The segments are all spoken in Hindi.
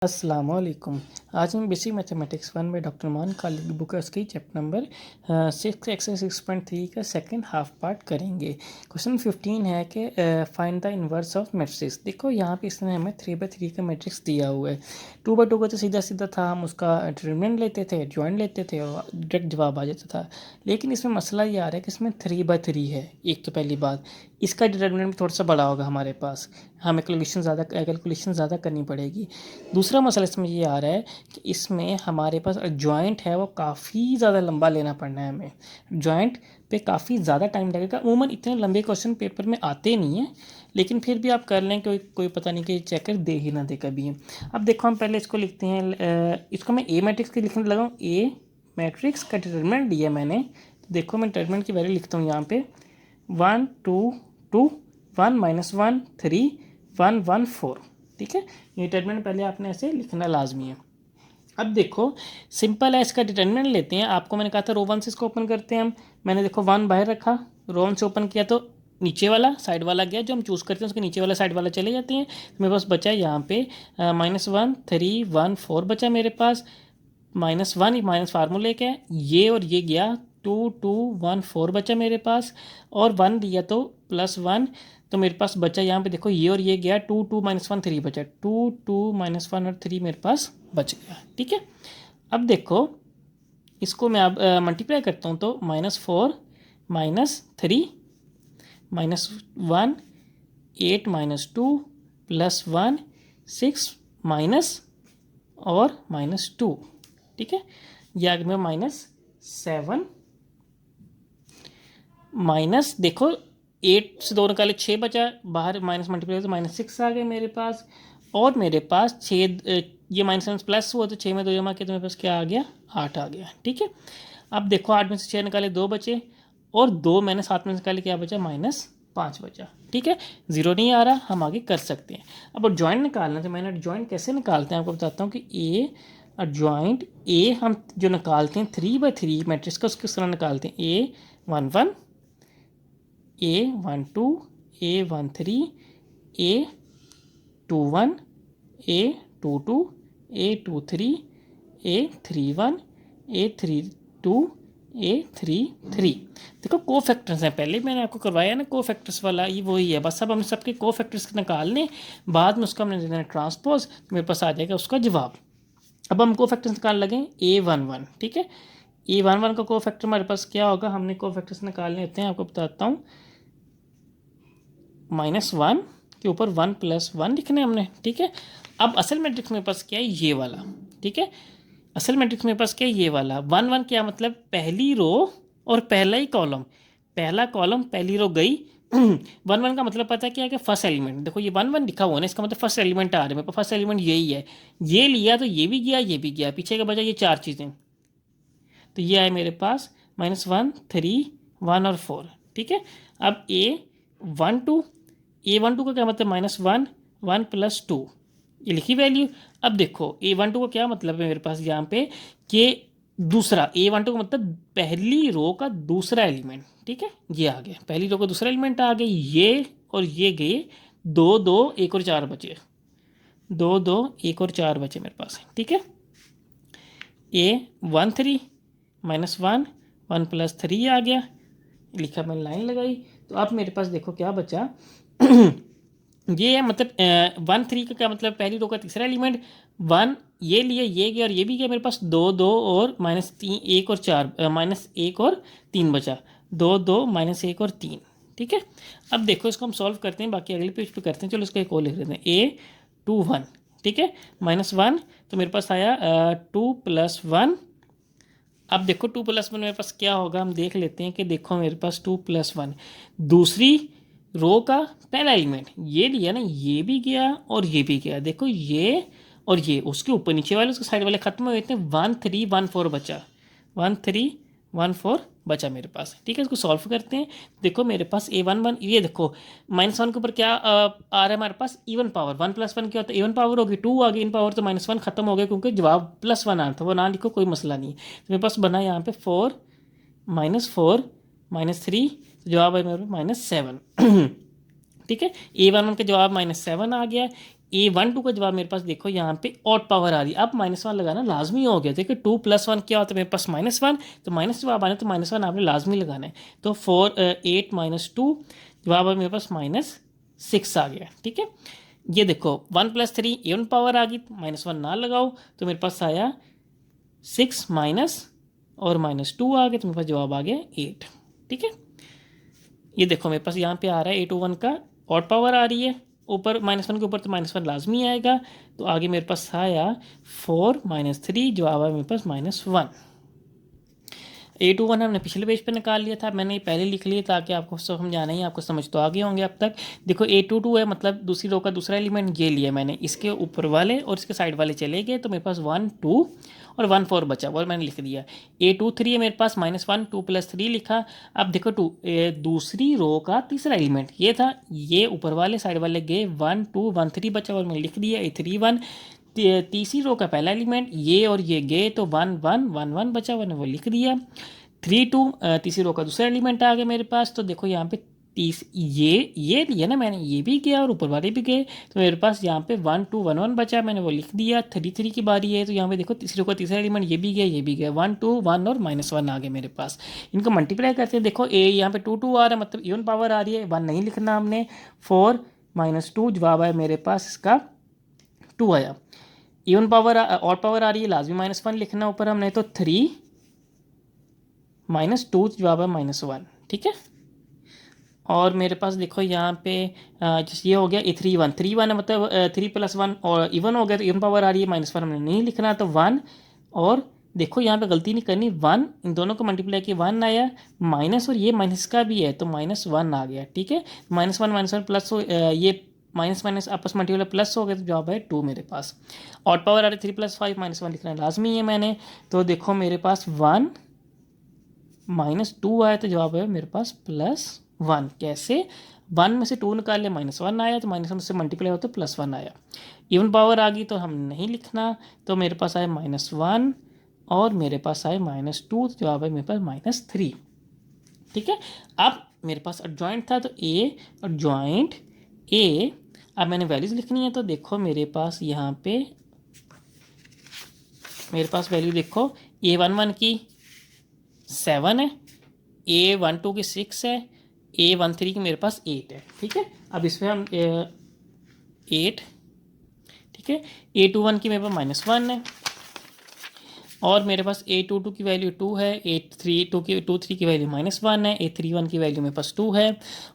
अस्सलामुअलैकुम। आज हम बेसिक मैथमेटिक्स 1 में डॉक्टर मान खालिद की बुक की चैप्टर नंबर 6 एक्सरसाइज 6.3 का सेकंड हाफ पार्ट करेंगे। क्वेश्चन 15 है कि find the inverse of matrix. देखो यहाँ पे इसने हमें 3/3 का मैट्रिक्स दिया हुआ है। 2/2 का तो सीधा सीधा था, हम उसका डिटरमिनेंट लेते थे, जॉइंट लेते थे और डायरेक्ट जवाब आ जाता था। लेकिन इसमें मसला ये आ रहा है कि इसमें 3/3 है। एक तो पहली बात, इसका डिटरमिनेंट थोड़ा सा बड़ा होगा हमारे पास, हमें कैलकुलेशन ज़्यादा करनी पड़ेगी। दूसरा मसला इसमें ये आ रहा है कि इसमें हमारे पास जॉइंट है वो काफ़ी ज़्यादा लंबा लेना पड़ना है हमें। जॉइंट पे काफ़ी ज़्यादा टाइम लगेगा। अमूमन इतने लंबे क्वेश्चन पेपर में आते नहीं हैं, लेकिन फिर भी आप कर लें, कोई पता नहीं कि चेकर दे ही ना दे कभी। अब देखो हम पहले इसको लिखते हैं, इसको मैं ए मैट्रिक्स के लिखने लगा हूँ। ए मैट्रिक्स का डिटरमिनेंट दिया मैंने, तो देखो मैं डिटरमिनेंट की वैल्यू लिखता हूँ यहाँ पे 1 2 2 1 -1 3 1 1 4। ठीक है, ये डिटरमिनेंट पहले आपने ऐसे लिखना लाजमी है। अब देखो सिंपल है, इसका डिटरमिनेंट लेते हैं। आपको मैंने कहा था रो 1 से इसको ओपन करते हैं हम। मैंने देखो 1 बाहर रखा, रो 1 से ओपन किया तो नीचे वाला साइड वाला गया, जो हम चूज़ करते हैं उसके नीचे वाला साइड वाला चले जाते हैं। तो मेरे पास बचा यहाँ पे -1 3 1 4 बचा मेरे पास। -1 माइनस फार्मूले का है, ये और ये गया 2 2 1 4 बचा मेरे पास, और 1 दिया तो +1, तो मेरे पास बचा यहाँ पे देखो ये और ये गया 2 2 -1 3 बचा, 2 2 -1 और 3 मेरे पास बच गया। ठीक है, अब देखो इसको मैं अब मल्टीप्लाई करता हूँ तो -4 -3 -1 8 -2 +1 6 माइनस और -2। ठीक है, ये आ गया -7 माइनस, देखो 8 से 2 निकाले 6 बचा, बाहर माइनस मल्टीप्लाई तो -6 आ गए मेरे पास। और मेरे पास 6, ये -7 प्लस हुआ तो 6 में 2 जमा किया तो मेरे पास क्या आ गया, 8 आ गया। ठीक है, अब देखो 8 में से 6 निकाले 2 बचे, और 2 मैंने 7 में से निकाले क्या बचा, -5 बचा। ठीक है, ज़ीरो नहीं आ रहा, हम आगे कर सकते हैं। अब जॉइंट निकालना, तो मैंने जॉइंट कैसे निकालते हैं आपको बताता हूँ कि ए और जॉइंट ए हम जो निकालते हैं 3/3 मैट्रिक्स का, उसके किस तरह निकालते हैं। A11 A12 A13 A21 A22 A23 A31 A32 A33। देखो को फैक्टर्स हैं, पहले मैंने आपको करवाया ना को फैक्टर्स वाला, ये वही है बस। अब हम सबके को फैक्टर्स निकालने, बाद में उसका हमने देना ट्रांसपोज, तो मेरे पास आ जाएगा उसका जवाब। अब हम को फैक्टर्स निकाल लगे A11। ठीक है, A11 का को फैक्टर हमारे पास क्या होगा, हमने को फैक्टर्स निकालने होते हैं, आपको बताता हूँ। -1 के ऊपर 1 + 1 लिखना है हमने। ठीक है, अब असल मैट्रिक्स मेरे पास क्या है, ये वाला। ठीक है, असल मैट्रिक्स मेरे पास क्या है, ये वाला 1 1 क्या मतलब, पहली रो और पहला ही कॉलम, पहला कॉलम पहली रो गई। 1 1 का मतलब पता है क्या है कि फर्स्ट एलिमेंट, देखो ये 1 1 लिखा हुआ है ना, इसका मतलब फर्स्ट एलिमेंट आ रहा है मेरे पास, फर्स्ट एलिमेंट यही है। ये लिया तो ये भी गया, ये भी गया, पीछे का बचा ये 4 चीज़ें, तो ये आए मेरे पास -1 3 1 और 4। ठीक है, अब A12 का क्या मतलब, -1 1 + 2, ये लिखी वैल्यू। अब देखो A12 का क्या मतलब है मेरे पास यहाँ पे, कि दूसरा, A12 का मतलब पहली रो का दूसरा एलिमेंट। ठीक है, ये आ गया पहली रो का दूसरा एलिमेंट आ गई, ये और ये गए 2 2 1 और 4 बचे, 2 2 1 और 4 बचे मेरे पास। ठीक है, A13 -1 1 + 3 आ गया, लिखा मैंने लाइन लगाई। तो अब मेरे पास देखो क्या बचा, ये है मतलब 1 3 का क्या मतलब, पहली रो का तीसरा एलिमेंट 1, ये लिया, ये गया और ये भी गया, मेरे पास 2 2 और -3 1 और 4 -1 और 3 बचा, 2 2 -1 और 3। ठीक है, अब देखो इसको हम सॉल्व करते हैं, बाकी अगले पेज पे करते हैं। चलो इसका एक और लिख देते हैं A21। ठीक है, -1 तो मेरे पास आया 2 + 1। अब देखो 2 + 1 मेरे पास क्या होगा, हम देख लेते हैं कि देखो मेरे पास 2 + 1 दूसरी रो का पहला एलिमेंट, ये लिया ना, ये भी गया और ये भी गया, देखो ये और ये, उसके ऊपर नीचे वाले उसके साइड वाले खत्म हो गए थे। 1 3 1 4 बचा, 1 3 1 4 बचा मेरे पास। ठीक है, इसको सॉल्व करते हैं। देखो मेरे पास A11, ये देखो -1 के ऊपर क्या आ रहा है हमारे पास, इवन पावर। 1 + 1 क्या होता है, इवन पावर होगी, 2 आ गई इन पावर, तो -1 खत्म हो गया, क्योंकि जवाब +1 आना था, वो ना लिखो कोई मसला नहीं है। तो मेरे पास बना यहाँ पे 4 -4 -3, जवाब है मेरे पास -7। ठीक है, A11 का जवाब -7 आ गया। A12 का जवाब मेरे पास देखो यहाँ पे ऑड पावर आ रही है। अब -1 लगाना लाजमी हो गया। देखो 2 + 1 क्या होता है मेरे पास -1, तो माइनस जवाब आना तो -1 आपने लाजमी लगाना है। तो 8 - 2 जवाब है मेरे पास -6 आ गया। ठीक है, ये देखो 1 + 3 इवन पावर आ गई, -1 ना लगाओ तो मेरे पास आया 6 माइनस और -2 आ गया, तो मेरे पास जवाब आ गया 8। ठीक है, ये देखो मेरे पास यहाँ पे आ रहा है A21 का ऑड पावर आ रही है, ऊपर -1 के ऊपर तो -1 लाजमी आएगा। तो आगे मेरे पास आया 4 - 3 जवाब है मेरे पास -1। A21 हमने पिछले पेज पे निकाल लिया था, मैंने ये पहले लिख लिया ताकि आपको समझाना ही, आपको समझ तो आ गए होंगे अब तक। देखो A22 है, मतलब दूसरी रो का दूसरा एलिमेंट ये लिया मैंने, इसके ऊपर वाले और इसके साइड वाले चले गए, तो मेरे पास 1 2 और 1 4 बचा, वो मैंने लिख दिया। A23 है मेरे पास -1 2 + 3 लिखा। अब देखो दूसरी रो का तीसरा एलिमेंट ये था, ये ऊपर वाले साइड वाले गए, 1 2 1 3 बचा और मैंने लिख दिया A31। तीसरी रो का पहला एलिमेंट ये और ये गए, तो 1 1 1 1 बचा, मैंने वो लिख दिया। 3 2 तीसरी रो का दूसरा एलिमेंट आ गया मेरे पास। तो देखो यहाँ पे ये लिया ना मैंने, ये भी गया और ऊपर वाले भी गए, तो मेरे पास यहाँ पे 1 2 1 1 बचा, मैंने वो लिख दिया। 3 3 की बारी है, तो यहाँ पे देखो तीसरी रो का तीसरा एलिमेंट ये भी गया, ये भी गया, 1 2 1 और -1 आ गया मेरे पास। इनको मल्टीप्लाई करते हैं, देखो यहाँ पे 2 2 आ रहा है, मतलब इवन पावर आ रही है, 1 नहीं लिखना हमने। 4 - 2 जवाब है मेरे पास इसका 2 आया। इवन पावर ऑड पावर आ रही है, लाजमी -1 लिखना ऊपर हमने, तो 3 -2 जवाब है -1। ठीक है, और मेरे पास देखो यहाँ पे जैसे ये हो गया A31 3 1 है, मतलब 3 + 1 और इवन हो गया, तो इवन पावर आ रही है, -1 हमने नहीं लिखना, तो 1। और देखो यहाँ पे गलती नहीं करनी, 1 इन दोनों को मल्टीप्लाई किया 1 आया, माइनस और ये माइनस का भी है, तो -1 आ गया। ठीक है, -1 प्लस ये माइनस माइनस आपस में मल्टीप्लाई प्लस हो गया, तो जवाब है 2 मेरे पास। ऑड पावर आ रही है 3 + 5 -1 लिखना लाजमी है मैंने। तो देखो मेरे पास 1 -2 आया, तो जवाब है मेरे पास +1। कैसे, 1 में से 2 निकाल लिया, -1 आया, तो -1 से मल्टीप्लाई हो तो +1 आया। इवन पावर आ गई तो हम नहीं लिखना, तो मेरे पास आया -1 और मेरे पास आया -2, तो जवाब है मेरे पास -3। ठीक है, अब मेरे पास एडजॉइंट था, तो A एडजॉइंट A, अब मैंने वैल्यूज़ लिखनी है, तो देखो मेरे पास यहाँ पे मेरे पास वैल्यू देखो, A11 की 7 है, A12 की 6 है, A13 की मेरे पास 8 है। ठीक है, अब इसमें हम 8, ठीक है, A21 की मेरे पास -1 है, और मेरे पास A22 की वैल्यू 2 है, A23 की वैल्यू -1 है, A31 की वैल्यू मेरे पास 2 है,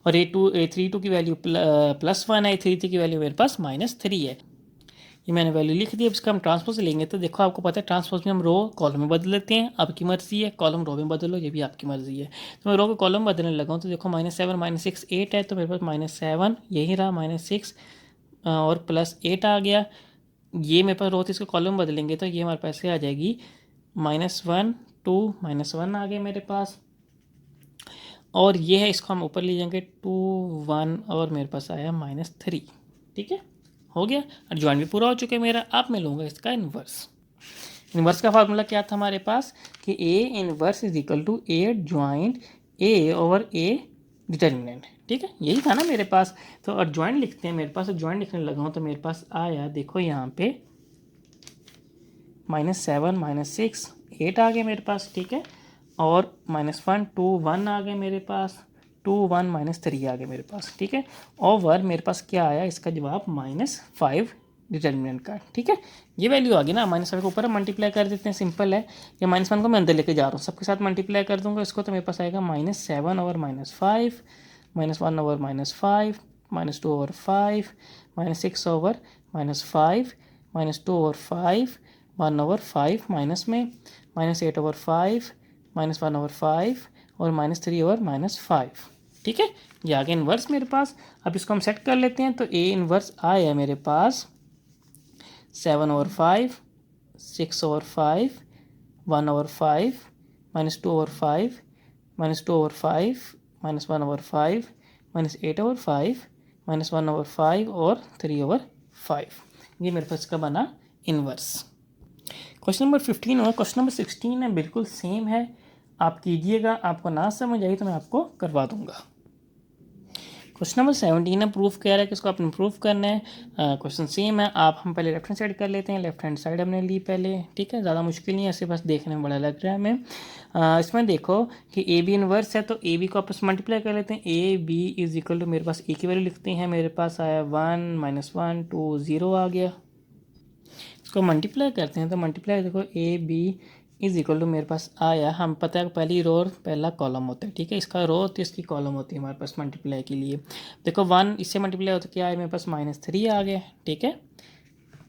और A32 की वैल्यू +1 है, A33 की वैल्यू मेरे पास -3 है। ये मैंने वैल्यू लिख दी। अब इसका हम ट्रांसपोज लेंगे, तो देखो आपको पता है ट्रांसपोज में हम रो कॉलम में बदल लेते हैं, आपकी मर्जी है, कॉलम रो में बदलो, ये भी आपकी मर्जी है। तो मैं रो को कॉलम बदलने लगा हूँ, तो देखो -7 -6 8 है, तो मेरे पास -7 यही रहा, -6 और +8 आ गया। ये मेरे पास रो थी, इसको कॉलम बदलेंगे तो ये हमारे पास से आ जाएगी -1 2 -1 आ गया मेरे पास, और ये है, इसको हम ऊपर ले जाएंगे 2 1 और मेरे पास आया -3। ठीक है, हो गया, एडजॉइंट भी पूरा हो चुका है मेरा। अब मैं लूँगा इसका इन्वर्स। इन्वर्स का फार्मूला क्या था हमारे पास कि A inverse is equal to A adjoint A/A determinant. ठीक है, यही था ना मेरे पास। तो एडजॉइंट लिखते हैं, मेरे पास एडजॉइंट लिखने लगा हूँ, तो मेरे पास आया देखो यहाँ पे -7 -6 8 आ गया मेरे पास। ठीक है, और -1 2 1 आ गया मेरे पास, 2 1 -3 आ गया मेरे पास। ठीक है, ओवर मेरे पास क्या आया, इसका जवाब -5 डिटर्मिनेंट का। ठीक है, ये वैल्यू आ गई ना, -5 के ऊपर हम मल्टीप्लाई कर देते हैं, सिंपल है। या -1 को मैं अंदर लेके जा रहा हूँ, सबके साथ मल्टीप्लाई कर दूंगा इसको, तो मेरे पास आएगा -7 over -5, -1 over -5, -2 over 5, -6 over -5, -2 over 5, 1 over 5 minus में, -8 ओवर 5, -1 ओवर 5 और -3 ओवर -5। ठीक है, ये आ गया इन्वर्स मेरे पास। अब इसको हम सेट कर लेते हैं, तो A इन्वर्स आया मेरे पास 7 over 5, 6 over 5, 1 over 5, -2 over 5, -2 over 5, -1 over 5, -8 over 5, -1 over 5 और 3 ओवर 5। ये मेरे पास का बना इन्वर्स। क्वेश्चन नंबर 15 और क्वेश्चन नंबर 16 है, बिल्कुल सेम है, आप कीजिएगा। आपको ना समझ आई तो मैं आपको करवा दूंगा। क्वेश्चन नंबर 17 है, प्रूफ कह रहा है कि इसको आपने प्रूफ करना है। क्वेश्चन सेम है, आप हम पहले लेफ्ट हैंड साइड कर लेते हैं। लेफ्ट हैंड साइड हमने ली पहले, ठीक है, ज़्यादा मुश्किल नहीं है, ऐसे बस देखने में बड़ा लग रहा है हमें। इसमें देखो कि ए बी इनवर्स है, तो ए बी को आपस मल्टीप्लाई कर लेते हैं। A B is equal to, मेरे पास ए की वैल्यू लिखते हैं, मेरे पास आया 1 -1 2 0 आ गया। इसको मल्टीप्लाई करते हैं, तो मल्टीप्लाई देखो A B is equal to मेरे पास आया, हम पता है पहली रो और पहला कॉलम होता है, ठीक है, इसका रो होती है, इसकी कॉलम होती है हमारे पास मल्टीप्लाई के लिए। देखो 1 इससे मल्टीप्लाई होता क्या है, मेरे पास -3 आ गया, ठीक है।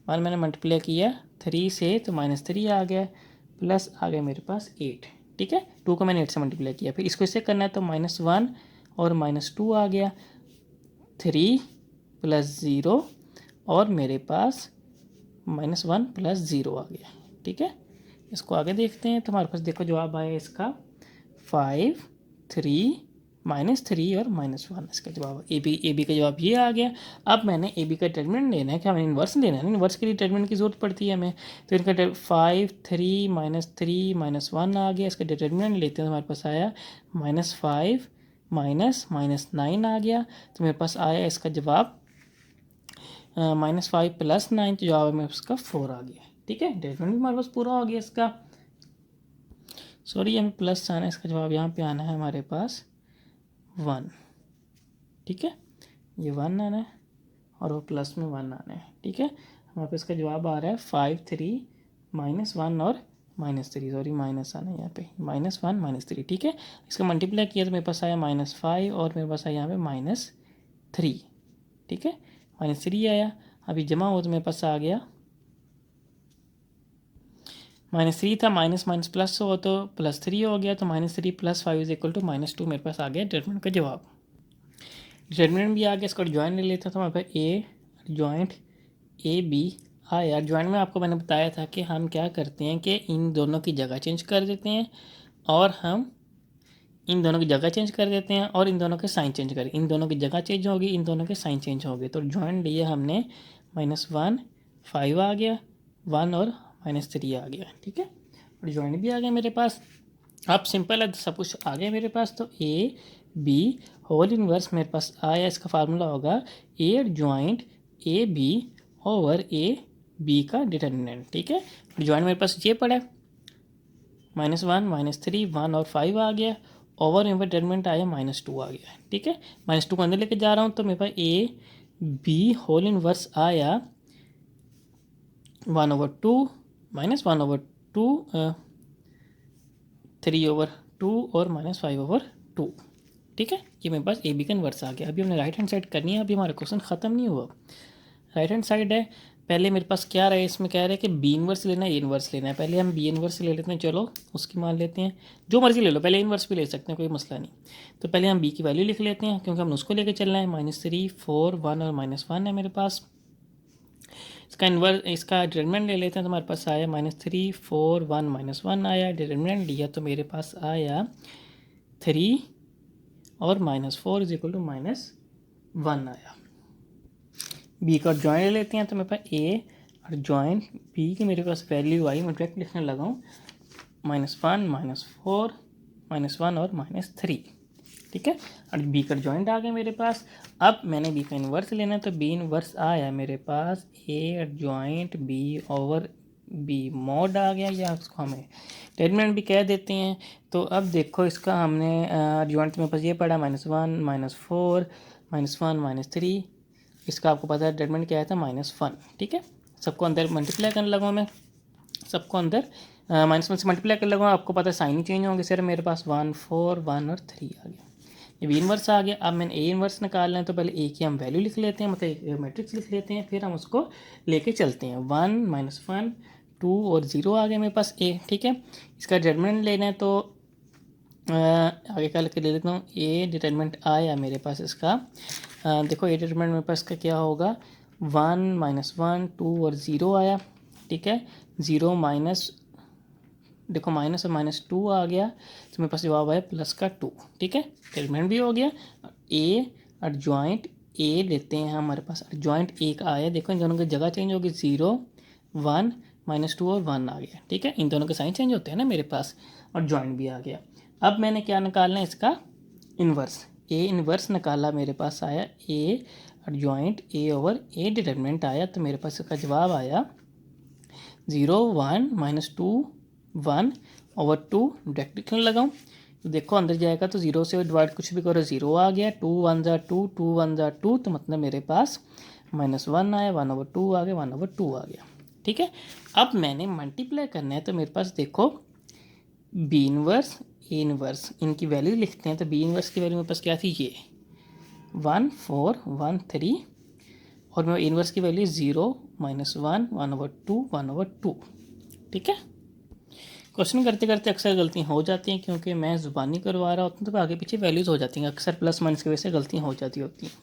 1 मैंने मल्टीप्लाई किया 3 से, तो -3 आ गया, प्लस आ गया मेरे पास 8, ठीक है। 2 को मैंने 8 से मल्टीप्लाई किया, फिर इसको इससे करना है, तो -1 और -2 आ गया, 3 + 0 और मेरे पास -1 + 0 आ गया, ठीक है। इसको आगे देखते हैं, तो हमारे पास देखो जवाब आया इसका 5 3 -3 और -1, इसका जवाब ए बी का जवाब ये आ गया। अब मैंने ए बी का डिटरमिनेंट लेना है, क्या हमें इन्वर्स लेना है, इन्वर्स के लिए डिटरमिनेंट की जरूरत पड़ती है हमें, तो इनका 5 3 -3 -1 आ गया, इसका डिटरमिनेंट लेते हैं, तो हमारे पास आया -5 -9 आ गया, तो मेरे पास आया इसका जवाब -5 + 9, तो जवाब में उसका 4 आ गया, ठीक है। डिटरमिनेंट भी हमारे पास पूरा हो गया इसका, सॉरी यहाँ पे प्लस आना है, इसका जवाब यहाँ पे आना है हमारे पास 1, ठीक है, ये 1 आना है और वो प्लस में 1 आना है, ठीक है। हमारे पास इसका जवाब आ रहा है 5 3 -1 और -3, सॉरी माइनस आना है यहाँ पे, -1 -3, ठीक है। इसका मल्टीप्लाई किया तो मेरे पास आया -5 और मेरे पास आया यहाँ पे -3, ठीक है, -3 आया। अभी जमा हो तो मेरे पास आ गया -3 था, माइनस प्लस हो तो +3 हो गया, तो -3 + 5 = -2 मेरे पास आ गया डिटरमिनेंट का जवाब। डिटरमिनेंट भी आ गया, इसको जॉइन ले लेता था, हमारे पास ए जॉइंट ए बी आया। जॉइंट में आपको मैंने बताया था कि हम क्या करते हैं कि इन दोनों की जगह चेंज कर देते हैं, और हम इन दोनों की जगह चेंज कर देते हैं और इन दोनों के साइन चेंज करें, इन दोनों की जगह चेंज होगी, इन दोनों के साइन चेंज होंगे। तो जॉइंट लिया हमने, -1 5 आ गया, 1 और -3 आ गया, ठीक है, और जॉइंट भी आ गया मेरे पास। अब सिंपल है, सब कुछ आ गया मेरे पास, तो ए बी होल इनवर्स मेरे पास आया, इसका फार्मूला होगा adjoint A B over A B का डिटरमिनेंट, ठीक है। जॉइंट मेरे पास ये पड़ा है, -1 -3 1 और 5 आ गया, ओवर मेरे पास डिटरमिनेंट आया -2 आ गया, ठीक है। -2 को अंदर लेके जा रहा हूँ, तो मेरे पास ए बी होल इनवर्स आया 1/2 -1/2 3/2 और -5/2, ठीक है। ये मेरे पास ए बी का इन्वर्स आ गया। अभी हमने राइट हैंड साइड करनी है, अभी हमारा क्वेश्चन ख़त्म नहीं हुआ। राइट हैंड साइड है, पहले मेरे पास क्या रहा है, इसमें कह रहा है कि बी इनवर्स लेना है, ए इनवर्स लेना है। पहले हम बी इनवर्स ले लेते हैं, चलो उसकी मान लेते हैं, जो मर्जी ले लो, पहले इनवर्स भी ले सकते हैं, कोई मसला नहीं। तो पहले हम बी की वैल्यू लिख लेते हैं, क्योंकि हम उसको लेके चलना है। -3 4 1 और -1 है मेरे पास। इसका इसका डिटरमिनेंट ले लेते हैं, तो हमारे पास आया -3 4 1 -1 आया। डिटरमिनेंट लिया तो मेरे पास आया 3 और -4 = -1 आया। बी का जॉइंट ले लेते हैं, तो मेरे पास ए और जॉइंट बी की मेरे पास वैल्यू आई, मैं डायरेक्ट लिखने लगा हूँ, -1 -4 -1 और -3, ठीक है। और बी का जॉइंट आ गया मेरे पास। अब मैंने बी का इन्वर्स लेना है, तो बी इन्वर्स आया मेरे पास adjoint B over B mod आ गया, या उसको हमें डिटरमिनेंट भी कह देते हैं। तो अब देखो इसका हमने जॉइंट मेरे पास ये पड़ा -1 -4 -1 -3, इसका आपको पता है डिटरमिनेंट क्या आया था -1, ठीक है। सबको अंदर मल्टीप्लाई करने लगा मैं, सबको अंदर -1 से मल्टीप्लाई कर लगा, आपको पता है साइन ही चेंज होंगे, सिर्फ मेरे पास 1 4 1 और 3 आ गया, ये बी इनवर्स आ गया। अब मैंने ए इनवर्स निकालना है, तो पहले ए की हम वैल्यू लिख लेते हैं, मतलब मैट्रिक्स लिख लेते हैं, फिर हम उसको लेके चलते हैं। 1 -1 2 और 0 आ गया मेरे पास ए, ठीक है। इसका डिटरमिनेंट लेना है, तो आगे का लेके ले लेता हूँ। ए डिटरमिनेंट आया मेरे पास इसका, देखो ए डिटरमिनेंट मेरे पास का क्या होगा, 1 -1 2 और 0 आया, ठीक है। 0 माइनस, देखो माइनस और -2 आ गया, तो मेरे पास जवाब आया +2, ठीक है। डिटरमिनेंट भी हो गया। ए और जॉइंट ए लेते हैं हमारे पास, जॉइंट एक आया, देखो इन दोनों की जगह चेंज होगी, 0 1 -2 और 1 आ गया, ठीक है। इन दोनों के साइन चेंज होते हैं ना मेरे पास, और जॉइंट भी आ गया। अब मैंने क्या निकालना है, इसका इन्वर्स। ए इनवर्स निकाला, मेरे पास आया ए adjoint A over A determinant आया, तो मेरे पास इसका जवाब आया 0 1 -2 1 ओवर 2। डायरेक्ट क्यों लगाऊँ, तो देखो अंदर जाएगा तो 0 से डिवाइड कुछ भी करो 0 आ गया, 2 1 ज़ा 2 2 1 ज़ा 2, तो मतलब मेरे पास -1 आया, 1 ओवर 2 आ गया, 1 ओवर 2 आ गया। ठीक है, अब मैंने मल्टीप्लाई करना है, तो मेरे पास देखो बी इनवर्स ए इनवर्स इनकी वैल्यू लिखते हैं, तो बी इनवर्स की वैल्यू मेरे पास क्या थी, ये 1 4 1 3, और मेरे इनवर्स की वैल्यू 0 -1 1 ओवर 2 1 ओवर 2। ठीक है, क्वेश्चन करते करते अक्सर गलतियाँ हो जाती हैं, क्योंकि मैं ज़ुबानी करवा रहा होता हूँ तो आगे पीछे वैल्यूज़ हो जाती हैं, अक्सर प्लस माइनस की वजह से गलतियाँ हो जाती होती हैं।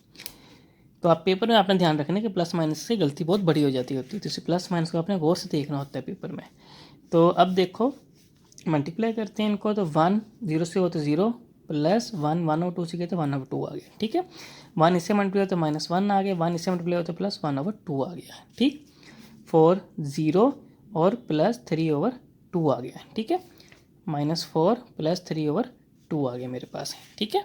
तो आप पेपर में आपने ध्यान रखना कि प्लस माइनस से गलती बहुत बड़ी हो जाती होती है, तो इसे प्लस माइनस को आपने गौर से देखना होता है पेपर में। तो अब देखो मल्टीप्लाई करते हैं इनको, तो 1 0 से हो तो 0 प्लस 1 1 ओवर 2 से गए तो 1 ओवर 2 आ गया। ठीक है, 1 इससे मल्टीप्लाई तो -1 आ गया, 1 इससे मल्टीप्लाई हो तो प्लस 1 ओवर 2 आ गया। ठीक, 4 0 और प्लस 3 ओवर 2 आ गया। ठीक है, -4 प्लस 3 ओवर 2 आ गया मेरे पास। ठीक है,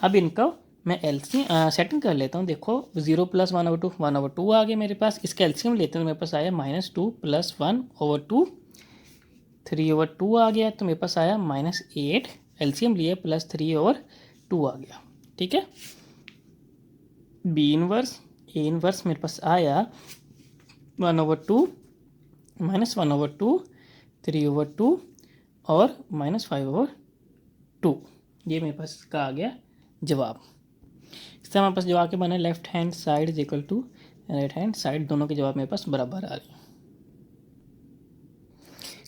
अब इनका मैं एलसीएम सेटिंग कर लेता हूँ। देखो 0 प्लस 1 ओवर 2 1 ओवर 2 आ गया मेरे पास, इसका एलसीएम लेते हैं तो मेरे पास आया -2 प्लस 1 ओवर 2 3 ओवर 2 आ गया, तो मेरे पास आया -8, एलसीएम लिया प्लस 3 ओवर 2 आ गया। ठीक है, बी इनवर्स ए इनवर्स मेरे पास आया 1 ओवर 2 -1 ओवर 2 3 ओवर 2 और -5 ओवर 2, ये मेरे पास इसका आ गया जवाब। इससे हमारे पास जवाब के बना left hand side is equal to right hand side, दोनों के जवाब मेरे पास बराबर आ रहे हैं।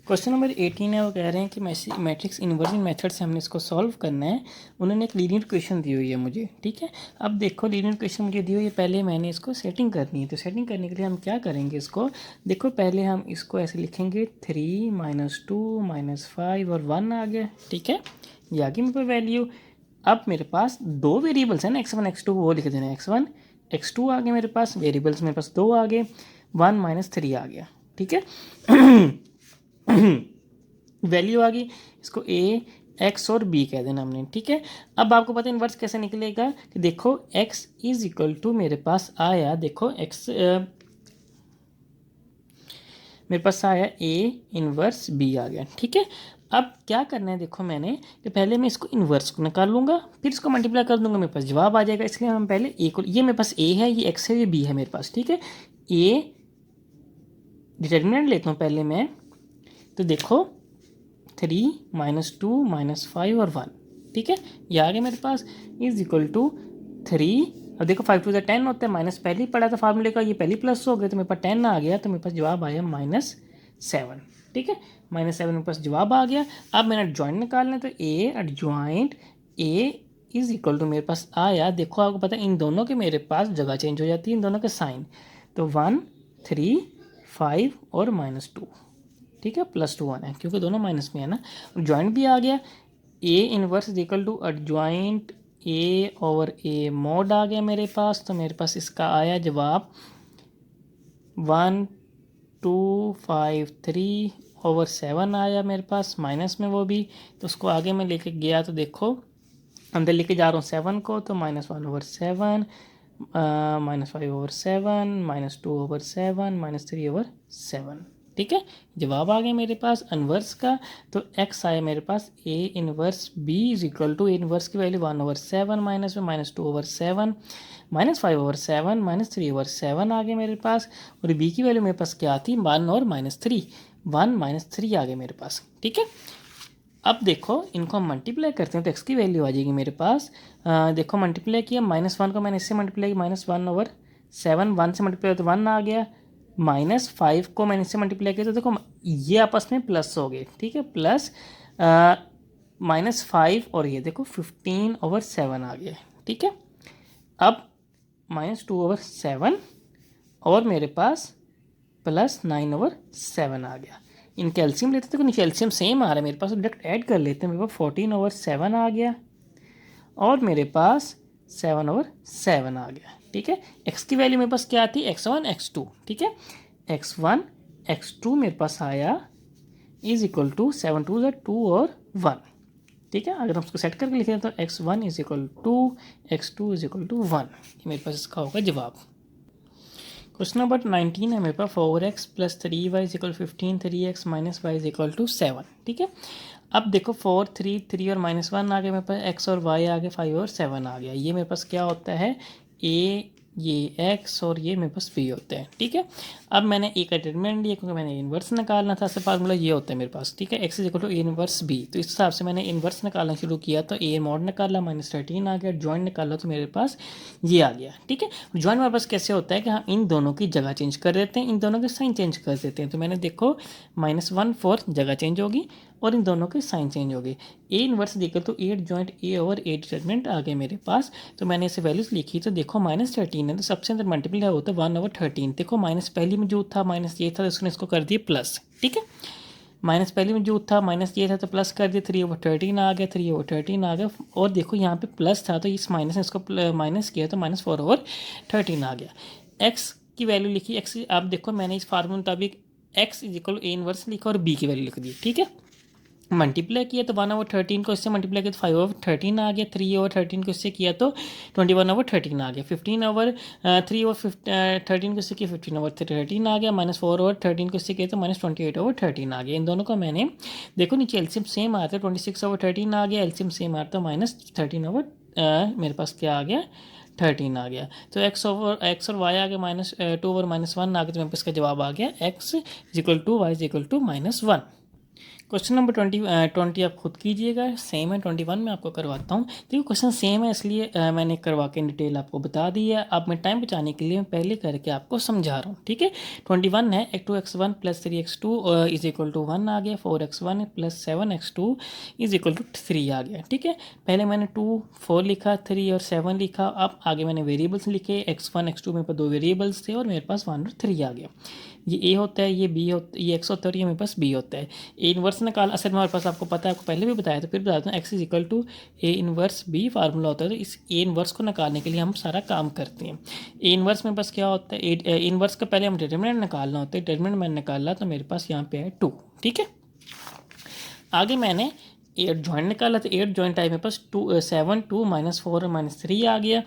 क्वेश्चन नंबर 18 है, वो कह रहे हैं कि मैट्रिक्स इन्वर्जन मेथड से हमने इसको सॉल्व करना है। उन्होंने एक लीनियर इक्वेशन दी हुई है मुझे। ठीक है, अब देखो लीनियर इक्वेशन मुझे दी हुई है, पहले मैंने इसको सेटिंग करनी है। तो सेटिंग करने के लिए हम क्या करेंगे, इसको देखो पहले हम इसको ऐसे लिखेंगे 3 -2 -5 और 1 आ गया। ठीक है, ये आ गई मेरे पास वैल्यू। अब मेरे पास दो वेरिएबल्स हैं ना, x1 x2, वो लिख देना x1 x2 आ गए मेरे पास, वेरिएबल्स मेरे पास दो आ गए, 1 -3 आ गया। ठीक है, वैल्यू आ गई, इसको ए एक्स और बी कह देना हमने। ठीक है, अब आपको पता है इन्वर्स कैसे निकलेगा, कि देखो x इज इक्वल टू मेरे पास आया, देखो x मेरे पास आया a इन्वर्स b आ गया। ठीक है, अब क्या करना है, देखो मैंने कि पहले मैं इसको इन्वर्स को निकाल लूँगा, फिर इसको मल्टीप्लाई कर दूंगा, मेरे पास जवाब आ जाएगा। इसलिए हम पहले a को, ये मेरे पास a है, ये x है, ये b है मेरे पास। ठीक है, a डिटर्मिनेंट लेता हूँ पहले मैं, तो देखो 3 -2 -5 और 1। ठीक है, ये आ गया मेरे पास इज इक्वल टू 3। अब देखो 5 2 10 होता है, माइनस पहले ही पढ़ा था फार्मूले का, ये पहले प्लस हो गया, तो मेरे पास 10 आ गया, तो मेरे पास जवाब आया -7। ठीक है, -7 मेरे पास जवाब आ गया। अब मैंने एडजॉइंट निकालना है, तो A adjoint A is equal to मेरे पास आया, देखो आपको पता है इन दोनों के मेरे पास जगह चेंज हो जाती है, इन दोनों के साइन, तो 1 3 5 और -2। ठीक है, +2 1 है क्योंकि दोनों माइनस में है ना। जॉइंट भी आ गया, A inverse is equal to adjoint A over A mod आ गया मेरे पास, तो मेरे पास इसका आया जवाब 1 2 5 3 ओवर 7 आया मेरे पास, माइनस में वो भी, तो उसको आगे मैं लेके गया, तो देखो अंदर लेके जा रहा हूँ 7 को, तो -1 ओवर 7 -5 ओवर 7 -2 ओवर 7 -3 ओवर 7। ठीक है, जवाब आ गया मेरे पास इन्वर्स का, तो x आया मेरे पास a inverse b is equal to, inverse की वैल्यू 1 ओवर 7 माइनस में -2 ओवर 7 -5 ओवर 7 -3 ओवर 7 आ गया मेरे पास, और b की वैल्यू मेरे पास क्या आती, 1 और -3, 1 -3 आ गया मेरे पास। ठीक है, अब देखो इनको हम मल्टीप्लाई करते हैं, तो x की वैल्यू आ जाएगी मेरे पास, देखो मल्टीप्लाई किया, -1 को मैंने इससे मल्टीप्लाई किया, -1 ओवर 7, 1 से मल्टीप्लाई तो 1 आ गया, -5 को मैंने इससे मल्टीप्लाई किया, तो देखो ये आपस में प्लस हो गए। ठीक है, प्लस -5 और ये देखो 15 ओवर 7 आ गया। ठीक है, अब -2 ओवर 7 और मेरे पास +9 ओवर 7 आ गया। इनके एलसीएम लेते तो नीचे एलसीएम सेम आ रहा है मेरे पास, डायरेक्ट ऐड कर लेते हैं, मेरे पास 14 ओवर 7 आ गया और मेरे पास 7 ओवर 7 आ गया। ठीक है, x की वैल्यू मेरे पास क्या आती है, x1 x2। ठीक है, x1 x2 मेरे पास आया इज इक्वल टू 7 2 2 और 1। ठीक है। अगर हम उसको सेट करके लिखें तो x1 is equal to x2 is equal to 1, ये मेरे पास इसका होगा जवाब। क्वेश्चन नंबर 19 है मेरे पास 4x plus 3y is equal 15, 3x minus Y is equal to 7, ठीक है। अब देखो 4, 3 और -1 आ गया मेरे पास, x और y आ गए, 5 और 7 आ गया। ये मेरे पास क्या होता है, a, ये x और ये मेरे पास b होते हैं, ठीक है। अब मैंने a का डिटरमिनेंट लिया क्योंकि मैंने इन्वर्स निकालना था, ऐसा फार्मूला ये होता है मेरे पास, ठीक है। x is equal to a inverse b, तो इस हिसाब से मैंने इन्वर्स निकालना शुरू किया तो a मॉड निकाला, -13 आ गया, जॉइंट निकाला तो मेरे पास ये आ गया, ठीक है। जॉइंट मेरे पास कैसे होता है कि हम इन दोनों की जगह चेंज कर देते हैं, इन दोनों के साइन चेंज कर देते हैं। तो मैंने देखो -1 4 जगह चेंज होगी और इन दोनों के साइन चेंज हो गए। A inverse equal to 8 joint A over 8 determinant आ गए मेरे पास। तो मैंने इसे वैल्यूज लिखी, तो देखो -13 है तो सबसे अंदर मल्टीप्लाई होता है 1/13। देखो माइनस पहली मौजूद था, माइनस ये था, उसने इसको कर दिया प्लस, ठीक है। माइनस पहली मौजूद था, माइनस ये था तो प्लस कर दिया, 3/13 आ गया, 3/13 आ गया। और देखो यहाँ पे प्लस था तो इस माइनस ने इसको माइनस किया तो -4/13 आ गया। एक्स की वैल्यू लिखी, एक्स आप देखो मैंने इस फार्मूले मुताबिक x is equal A inverse लिखा और बी की वैल्यू लिख दी, ठीक है। मल्टीप्लाई किया तो 1/13 को इससे मल्टीप्लाई किया तो 5/13 आ गया, 3/13 को इससे किया तो 21/13 आ गया, 15/3/13 को इससे किया 15/13 आ गया, -4/13 को इससे किया तो -28/13 आ गया। इन दोनों का मैंने देखो नीचे एलसीएम सेम आता है, 26/13 आ गया, एलसीएम सेम आता है -13 मेरे पास क्या आ गया 13 आ गया। तो x और y आ गया -2 और -1 आ गया, तो मेरे पास इसका जवाब आ गया x is equal to Y is equal to -1। Question number 20 आप खुद कीजिएगा, सेम है। 21 में आपको करवाता हूँ, देखिए क्वेश्चन सेम है इसलिए मैंने करवा के डिटेल आपको बता दी है। अब मैं टाइम बचाने के लिए मैं पहले करके आपको समझा रहा हूँ, ठीक है। 21 है 2x1 plus 3x2 is equal to 1 आ गया, 4x1 plus 7x2 is equal to 3 आ गया, ठीक है। पहले मैंने 2 4 लिखा, 3 और 7 लिखा। अब आगे मैंने वेरिएबल्स लिखे, x1 x2 मेरे पास 2 वेरिएबल्स थे और मेरे पास 1 और 3 आ गया। ये ए होता है, ये बी होता है, ये एक्स होता है और ये मेरे पास बी होता है। ए इन्वर्स निकाल असल में हमारे पास आपको पता है, आपको पहले भी बताया, तो फिर बताता हूँ। X is equal to A inverse B formula होता है, तो इस ए इन्वर्स को निकालने के लिए हम सारा काम करते हैं। ए इन्वर्स में बस क्या होता है, ए इन्वर्स का पहले हम डिटरमिनेंट निकालना होता है, डिटरमिनेंट मैंने निकाला तो मेरे पास यहाँ पे है 2, ठीक है। आगे मैंने 8 जॉइंट निकाला, तो 8 जॉइंट आए मेरे पास 7 2 -4 और -3 आ गया।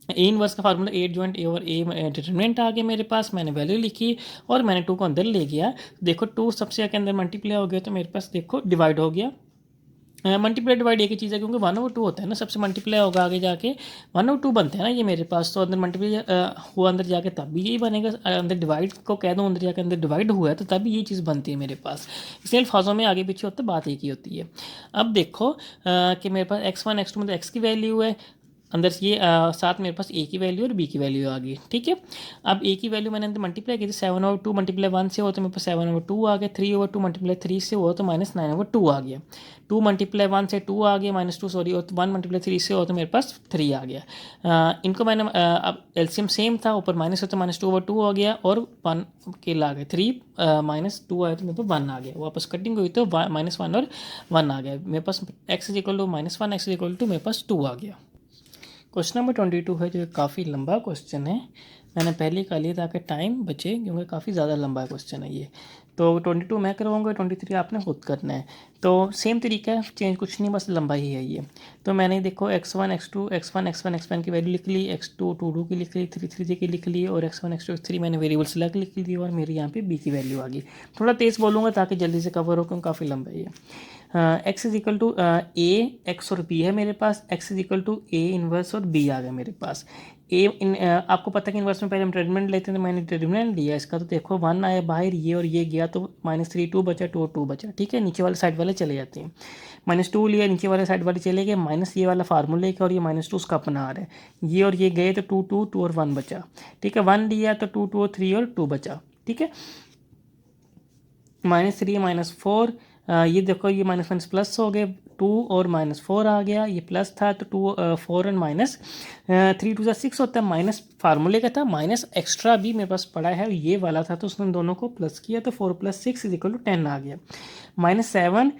ए इनवर्स का फार्मूला 8 जॉइंट ए और ए डिटरमिनेंट आ गया मेरे पास, मैंने वैल्यू लिखी और मैंने 2 को अंदर ले गया। देखो 2 सबसे के अंदर मल्टीप्लाई हो गया तो मेरे पास देखो डिवाइड हो गया। मल्टीप्लाई डिवाइड एक ही चीज़ है क्योंकि 1/2 होता है ना, सबसे मल्टीप्लाई होगा आगे जाके 1/2 बनते हैं ना ये मेरे पास। तो अंदर मल्टीप्लाई हुआ अंदर जाके तब भी यही बनेगा, अंदर डिवाइड को कह दो अंदर जाके अंदर डिवाइड हुआ है तो तभी ये चीज़ बनती है मेरे पास। इसलिए अल्फाजों में आगे पीछे होता है, बात एक ही होती है। अब देखो कि मेरे पास x1 x2 मतलब x की वैल्यू है, अंदर ये साथ मेरे पास ए की वैल्यू और बी की वैल्यू आ गई, ठीक है। अब ए की वैल्यू मैंने अंदर मल्टीप्लाई की थी, 7/2 मल्टीप्लाई 1 से हो तो मेरे पास 7/2 आ गया, 3/2 मल्टीप्लाई 3 से हो तो -9/2 आ गया, 2 मल्टीप्लाई 1 से 2 आ गया, -2 सॉरी, और 1 मल्टीप्लाई 3 से हो तो मेरे पास 3 आ गया। इनको मैंने अब एलसीएम सेम था, ऊपर माइनस हो तो -2/2 हो गया और 1 के ला गए, 3 -2 आया तो मेरे पास 1 आ गया, वापस कटिंग हुई तो -1 और 1 आ गया मेरे पास। x is equal to -1, x is equal to मेरे पास 2 आ गया। क्वेश्चन नंबर 22 है जो काफ़ी लंबा क्वेश्चन है, मैंने पहले कर लिया ताकि टाइम बचे क्योंकि काफ़ी ज़्यादा लंबा क्वेश्चन है ये। तो 22 मैं करवाऊँगा, 23 आपने खुद करना है। तो सेम तरीका है, चेंज कुछ नहीं, बस लंबा ही है ये। तो मैंने देखो x1 x2 x1 की वैल्यू लिख ली, x2 2 की लिख ली, 3 की लिख ली और x1 x2 x3 मैंने वेरिएबल सेलेक्ट लिख ली और मेरी यहाँ पे b की वैल्यू आ गई। थोड़ा तेज़ बोलूँगा ताकि जल्दी से कवर हो क्योंकि काफ़ी लंबा है ये। X is equal to A X और बी है मेरे पास, X is equal to A inverse और बी आ गया मेरे पास। आपको पता है कि इन्वर्स में पहले हम डिटरमिनेंट लेते हैं, तो मैंने डिटरमिनेंट लिया इसका, तो देखो 1 आया बाहर, ये और ये गया तो -3 2 बचा, 2 2 बचा, ठीक है। नीचे वाले साइड वाले चले जाते हैं, -2 लिया, नीचे वाले साइड वाले चले गए, माइनस ये वाला फार्मूले का और ये -2 उसका अपना आ रहा है, ये और ये गए तो 2 2 2 और 1 बचा, ठीक है। 1 लिया तो 2 2 और 3 और 2 बचा, ठीक है। -3 -4 ये देखो ये माइनस प्लस हो गए, 2 और -4 आ गया, ये प्लस था तो 2 4 और -3 2 6 होता है, माइनस फार्मूले का था, माइनस एक्स्ट्रा भी मेरे पास पड़ा है ये वाला था तो उसने दोनों को प्लस किया तो 4 + 6 = 10 आ गया। -7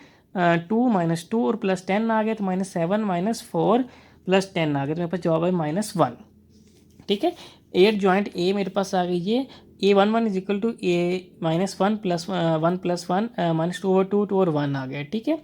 2 -2 और +10 आ गया तो -7 -4 + 10 आ गया तो मेरे पास जवाब है -1, ठीक है। एट जॉइंट ए मेरे पास आ गई है A11 is equal to A-1 +1 -2/2 आ गया, ठीक है।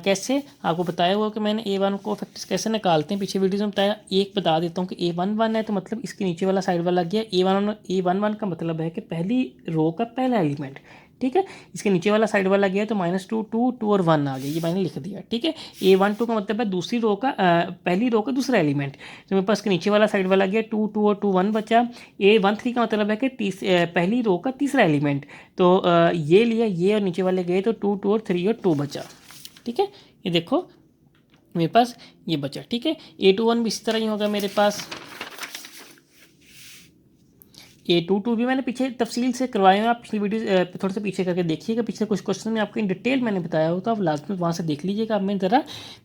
कैसे आपको बताया हुआ कि मैंने A1 को फैक्टर्स कैसे निकालते हैं, पीछे वीडियोस में बताया। एक बता देता हूँ कि A11 है तो मतलब इसके नीचे वाला साइड वाला गया A11 का मतलब है कि पहली रो का पहला एलिमेंट, ठीक है। इसके नीचे वाला साइड वाला गया तो -2 और 1 आ गया, ये मैंने लिख दिया, ठीक है। A12 का मतलब है दूसरी रो का पहली रो का दूसरा एलिमेंट, तो मेरे पास इसके नीचे वाला साइड वाला गया 2 और 2 1 बचा। A13 का मतलब है कि पहली रो का तीसरा एलिमेंट, तो ये लिया ये और नीचे वाले गए तो 2 और 3 और 2 बचा, ठीक है। ये देखो मेरे पास ये बचा, ठीक है। A21 भी इसी तरह ही होगा मेरे पास। A22 भी मैंने पीछे तफसील से करवाए हैं, आप पिछली वीडियो थोड़ा सा पीछे करके देखिएगा, पिछले कुछ क्वेश्चन में आपको इन डिटेल मैंने बताया हो तो आप लाजमी वहाँ से देख लीजिएगा। अब मैं ज़रा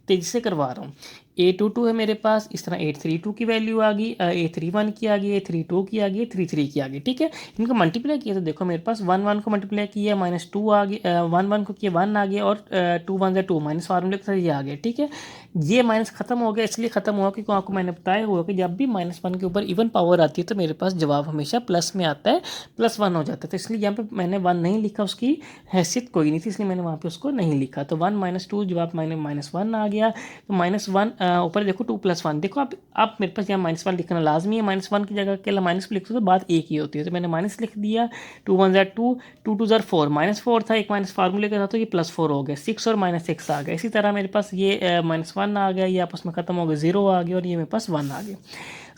तेज़ी से करवा रहा हूँ। A22 है मेरे पास, इस तरह 832 की वैल्यू आ गई, A31 की आ गई, A32 की आ गई, 33 की आ गई, ठीक है। इनको मल्टीप्लाई किया तो देखो मेरे पास 1 को मल्टीप्लाई किया -2 आ गया, 1 को किया 1 आ गया, और 2 1 2 माइनस फार्मूले के साथ ये आ गया, ठीक है। ये माइनस खत्म हो गया, इसलिए खत्म हुआ क्योंकि आपको मैंने बताया हुआ कि जब भी -1 के ऊपर इवन पावर आती है तो मेरे पास जवाब हमेशा प्लस में आता है, +1 हो जाता है। तो इसलिए यहाँ पे मैंने 1 नहीं लिखा, उसकी हैसियत कोई नहीं थी, इसलिए मैंने वहाँ पे उसको नहीं लिखा। तो 1 - 2 जवाब -1 आ गया। तो -1 ऊपर देखो 2 + 1, देखो आप मेरे पास यहाँ -1 लिखना लाजमी है। -1 की जगह के माइनस लिख दो तो बात एक ही होती है, तो मैंने माइनस लिख दिया। 2 1 2, 2 2 4, -4 था, एक माइनस फार्मूले के साथ, तो ये +4 हो गया। 6 और -6 आ गया। इसी तरह मेरे पास ये -1 आ गया, ये आपस में खत्म हो गया, 0 आ गया, और ये मेरे पास 1 आ गया।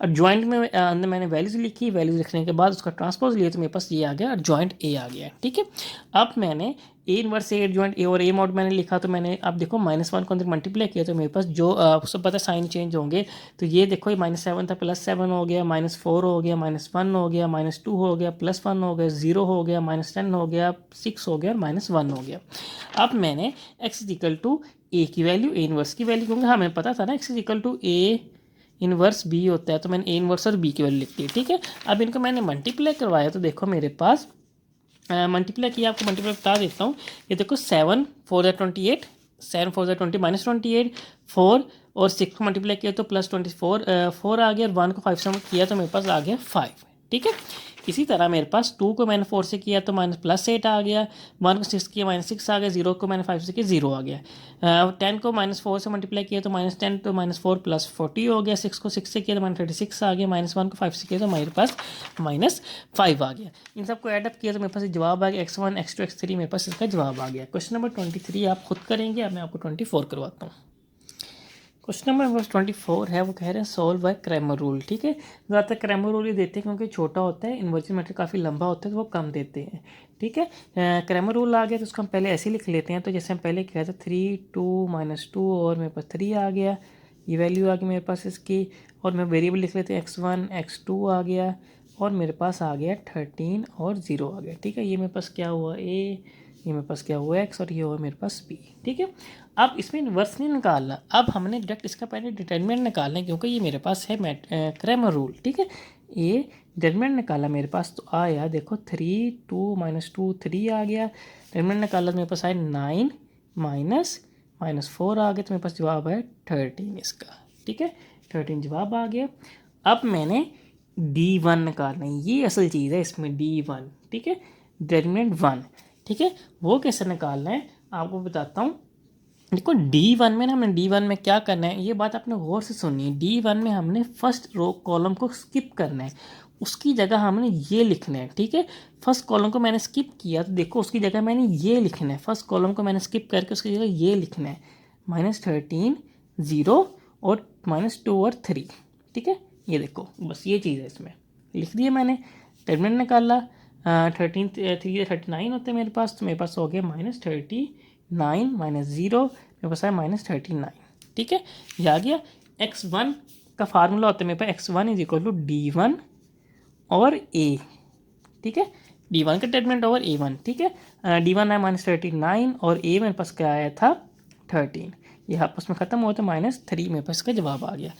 और जॉइंट में अंदर मैंने वैल्यूज लिखी, वैल्यूज लिखने के बाद उसका ट्रांसपोज लिया तो मेरे पास ये आ गया, और जॉइंट ए आ गया, ठीक है। अब मैंने A इनवर्स A जॉइंट ए और A मॉड मैंने लिखा, तो मैंने अब देखो -1 को अंदर मल्टीप्लाई किया तो मेरे पास जो सब पता है साइन चेंज होंगे, तो ये देखो ये -7 था, +7 हो गया, -4 हो गया, -1 हो गया, -2 हो गया, +1 हो गया, 0 हो गया, -10 हो गया, 6 हो गया, और -1 हो गया। अब मैंने x = A की वैल्यू, A इनवर्स की वैल्यू, क्योंकि हमें पता था ना x = A इनवर्स B होता है, तो मैंने A इनवर्स और B की वैल्यू लिख दी, ठीक है। अब इनको मैंने मल्टीप्लाई करवाया तो देखो मेरे पास मल्टीप्लाई किया, आपको मल्टीप्लाई बता देता हूँ। ये देखो 7 4 28, 7 4 20 -28, 4 और 6 को मल्टीप्लाई किया तो +24 4 आ गया, और 1 को 5 से किया तो मेरे पास आ गया 5, ठीक है। इसी तरह मेरे पास 2 को मैंने 4 से किया तो +8 आ गया, 1 को 6 किया -6 आ गया, 0 को मैंने 5 से किया 0 आ गया, 10 को -4 से मल्टीप्लाई किया तो -10 तो -4 + 40 हो गया, 6 को 6 से किया तो -36 आ गया, -1 को 5 से किया तो मेरे पास -5 आ गया। इन सबको ऐडअप किया तो मेरे पास जवाब आ गया x1 x2 x3, मेरे पास इसका जवाब आ गया। क्वेश्चन नंबर 23 आप खुद करेंगे, अब मैं आपको 24 करवाता हूँ। क्वेश्चन नंबर 24 है, वो कह रहे हैं सॉल्व बाय क्रैमर रूल, ठीक है। ज़्यादातर क्रैमर रूल ये देते हैं क्योंकि छोटा होता है, इन्वर्जन मैट्रिक्स काफ़ी लंबा होता है तो वो कम देते हैं, ठीक है। क्रैमर रूल आ गया तो उसको हम पहले ऐसे लिख लेते हैं। तो जैसे हम पहले किया था 3 2 -2 और मेरे पास 3 आ गया, ये वैल्यू आ गई मेरे पास इसकी, और मैं वेरिएबल लिख लेते हैं x1 x2 आ गया, और मेरे पास आ गया 13 और 0 आ गया, ठीक है। ये मेरे पास क्या हुआ ये मेरे पास क्या हुआ x, और ये हुआ मेरे पास b, ठीक है। अब इसमें इन्वर्स नहीं निकालना, अब हमने डायरेक्ट इसका पहले डिटरमिनेंट निकालना है, क्योंकि ये मेरे पास है क्रैमर रूल, ठीक है। ये डिटरमिनेंट निकाला मेरे पास तो आया देखो 3 2 -2 3 आ गया, डिटरमिनेंट निकाला तो मेरे पास आया 9 -4 आ गया, तो मेरे पास जवाब है 13 इसका, ठीक है। 13 जवाब आ गया। अब मैंने D1 निकालना है, ये असल चीज़ है इसमें, D1, ठीक है, डिटरमिनेंट 1, ठीक है। वो कैसे निकालना है आपको बताता हूँ। देखो D1 में ना, हमने D1 में क्या करना है, ये बात आपने गौर से सुनी है। D1 में हमने फर्स्ट रो कॉलम को स्किप करना है, उसकी जगह हमने ये लिखना है, ठीक है। फर्स्ट कॉलम को मैंने स्किप किया तो देखो उसकी जगह मैंने ये लिखना है, फर्स्ट कॉलम को मैंने स्किप करके उसकी जगह ये लिखना है, -13 0 और -2 और 3, ठीक है। ये देखो बस ये चीज़ है, इसमें लिख दिया मैंने, टर्मिनेंट निकाला, 13 3 39 होते हैं मेरे पास, तो मेरे पास हो गया -39 -0, मेरे पास है -39, ठीक है। ये आ गया। x1 का फार्मूला होता है मेरे पास x1 = D1 और A, ठीक है। D1 का डिटरमिनेंट ओवर A1, ठीक है। D1 है -39 और A मेरे पास क्या आया था 13, ये आपस में ख़त्म हुआ तो -3 मेरे पास का जवाब आ गया।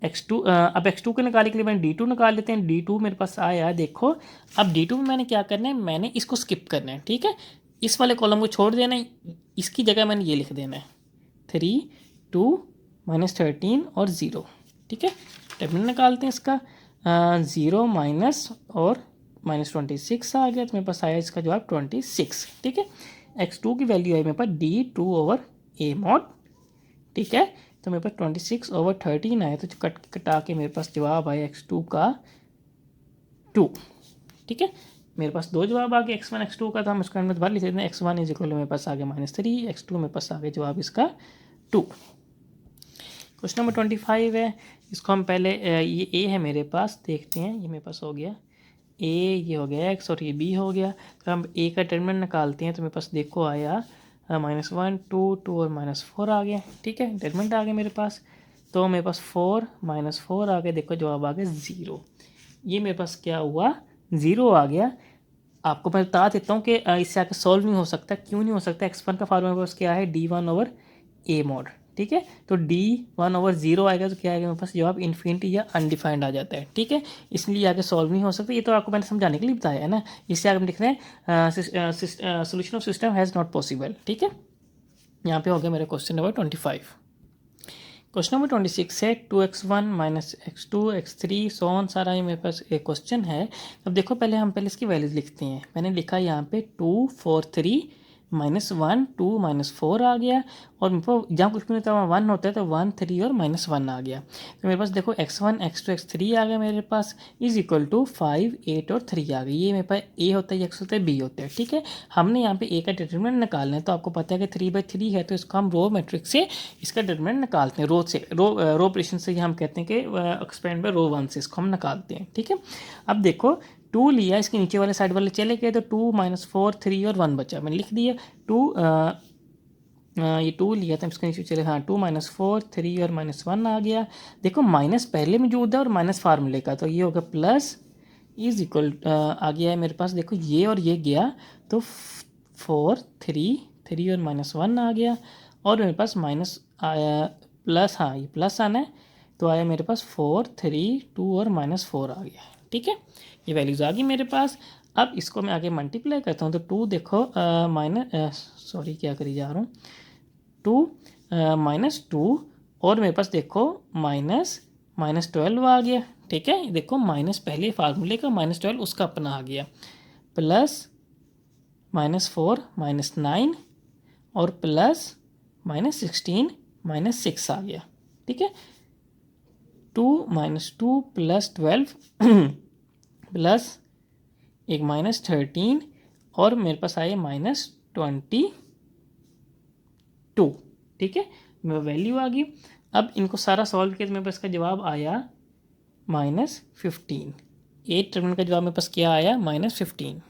x2 अब x2 को निकालने के लिए मैंने D2 निकाल लेते हैं। D2 मेरे पास आया देखो, अब D2 में मैंने क्या करना है, मैंने इसको स्किप करना है, ठीक है। इस वाले कॉलम को छोड़ देना है, इसकी जगह मैंने ये लिख देना है 3 2 -13 और 0, ठीक है। डिटरमिनेंट निकालते हैं इसका, ज़ीरो माइनस और -26 आ गया, तो मेरे पास आया इसका जवाब 26। ठीक है, x2 की वैल्यू है मेरे पास D2/a मॉड। ठीक है, तो मेरे पास 26/13 आया, तो कटा के मेरे पास जवाब आया x2 का 2। ठीक है, मेरे पास दो जवाब आ गए x1 x2 का, तो हम इसका भर लिख देते हैं। x1 इज इक्वल मेरे पास आ गया -3, x2 मेरे पास आ गया जवाब इसका 2। क्वेश्चन नंबर 25 है, इसको हम पहले ये a है मेरे पास, देखते हैं। ये मेरे पास हो गया a, ये हो गया x और ये b हो गया। तो हम a का डिटरमिनेंट निकालते हैं, तो मेरे पास देखो आया -1 2 और -4 आ गया। ठीक है, डिटरमिनेंट आ गया मेरे पास, तो मेरे पास 4 -4 आ गया। देखो जवाब आ गया 0। ये मेरे पास क्या हुआ, 0 आ गया। आपको मैं बता देता हूँ कि इससे आगे सॉल्व नहीं हो सकता। क्यों नहीं हो सकता, x1 का फार्मूला मेरे पास क्या है, D1/a मॉड। ठीक है, तो D1/0 आएगा, तो क्या आएगा मेरे पास जवाब इन्फिनिटी या अनडिफाइंड आ जाता है। ठीक है, इसलिए आगे सॉल्व नहीं हो सकता। ये तो आपको मैंने समझाने के लिए बताया है ना। इससे आगे हम लिख रहे हैं solution of system has not possible. ठीक है, यहाँ पे हो गया मेरा क्वेश्चन नंबर 25। क्वेश्चन नंबर 26 है 2x1 -x2 x3 so on, सारा ये मेरे पास एक क्वेश्चन है। अब देखो पहले हम इसकी वैल्यूज लिखते हैं। मैंने लिखा यहाँ पे 2 4 3 -1 2 -4 आ गया, और मेरे पास जहाँ कुछ भी नहीं होता वहाँ 1 होता है, तो 1 3 और -1 आ गया। तो मेरे पास देखो x1 x2 x3 आ गया मेरे पास, इज इक्वल टू 5 8 और 3 आ गई। ये मेरे पास a होता है, x होता है, b होता है। ठीक है, हमने यहाँ पे a का डिटरमिनेंट निकालना है, तो आपको पता है कि 3/3 है, तो इसको हम रो मैट्रिक्स से इसका डिटरमिनेंट निकालते हैं। रो से रो ऑपरेशन से हम कहते हैं कि एक्सपेंड बाय रो 1 से इसको हम निकालते हैं। ठीक है, अब देखो 2 लिया, इसके नीचे वाले साइड वाले चले गए, तो 2 -4 3 और 1 बचा। मैंने लिख दिया 2 ये 2 लिया था, इसके नीचे चले, हाँ 2 -4 3 और -1 आ गया। देखो माइनस पहले मौजूद है और माइनस फार्मूले का, तो ये होगा प्लस इज इक्वल आ गया है मेरे पास। देखो ये और ये गया, तो 4 3 3 और -1 आ गया, और मेरे पास माइनस आया प्लस, हाँ ये प्लस आना है, तो आया मेरे पास 4 3 2 और -4 आ गया। ठीक है, ये वैल्यूज़ आ गई मेरे पास। अब इसको मैं आगे मल्टीप्लाई करता हूँ, तो 2 देखो सॉरी क्या करी जा रहा हूँ, 2 -2, और मेरे पास देखो -12 आ गया। ठीक है, देखो माइनस पहले फार्मूले का, -12 उसका अपना आ गया, प्लस -4 -9 और प्लस -16 -6 आ गया। ठीक है, 2 -2 प्लस 12 प्लस एक -13, और मेरे पास आए -22। ठीक है, मेरे वैल्यू आ गई। अब इनको सारा सॉल्व किया, तो मेरे पास का जवाब आया -15। 8 टर्मिनल का जवाब मेरे पास क्या आया, -15।